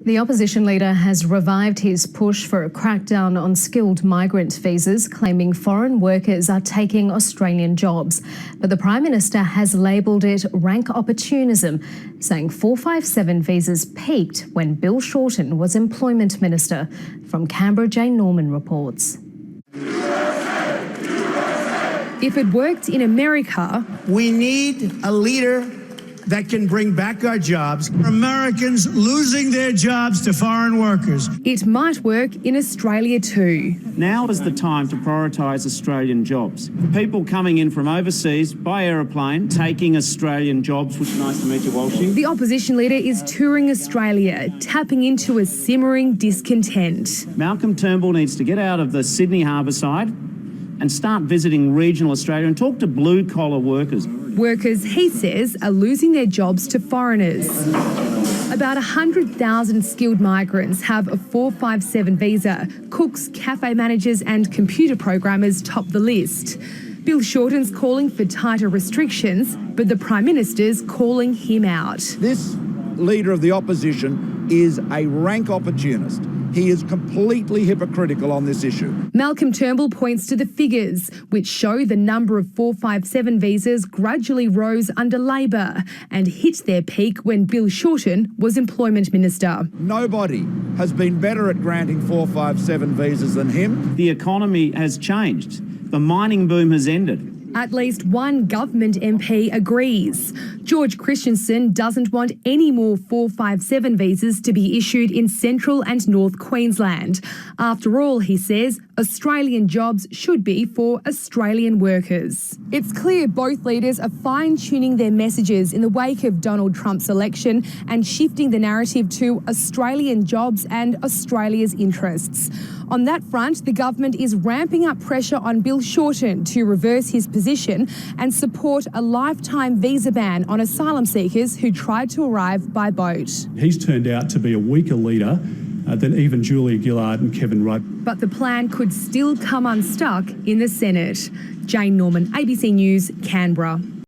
The opposition leader has revived his push for a crackdown on skilled migrant visas, claiming foreign workers are taking Australian jobs. But the Prime Minister has labelled it rank opportunism, saying 457 visas peaked when Bill Shorten was Employment Minister. From Canberra, Jane Norman reports. If it worked in America, we need a leader that can bring back our jobs. Americans losing their jobs to foreign workers. It might work in Australia too. Now is the time to prioritise Australian jobs. People coming in from overseas by aeroplane, taking Australian jobs, which is nice to meet you, Walshy. The opposition leader is touring Australia, tapping into a simmering discontent. Malcolm Turnbull needs to get out of the Sydney harbour side and start visiting regional Australia and talk to blue-collar workers. Workers, he says, are losing their jobs to foreigners. About 100,000 skilled migrants have a 457 visa. Cooks, cafe managers and computer programmers top the list. Bill Shorten's calling for tighter restrictions, but the Prime Minister's calling him out. This leader of the opposition is a rank opportunist. He is completely hypocritical on this issue. Malcolm Turnbull points to the figures, which show the number of 457 visas gradually rose under Labor and hit their peak when Bill Shorten was Employment Minister. Nobody has been better at granting 457 visas than him. The economy has changed. The mining boom has ended. At least one government MP agrees. George Christensen doesn't want any more 457 visas to be issued in central and north Queensland. After all, he says, Australian jobs should be for Australian workers. It's clear both leaders are fine-tuning their messages in the wake of Donald Trump's election and shifting the narrative to Australian jobs and Australia's interests. On that front, the government is ramping up pressure on Bill Shorten to reverse his position and support a lifetime visa ban on asylum seekers who tried to arrive by boat. He's turned out to be a weaker leader than even Julia Gillard and Kevin Rudd. But the plan could still come unstuck in the Senate. Jane Norman, ABC News, Canberra.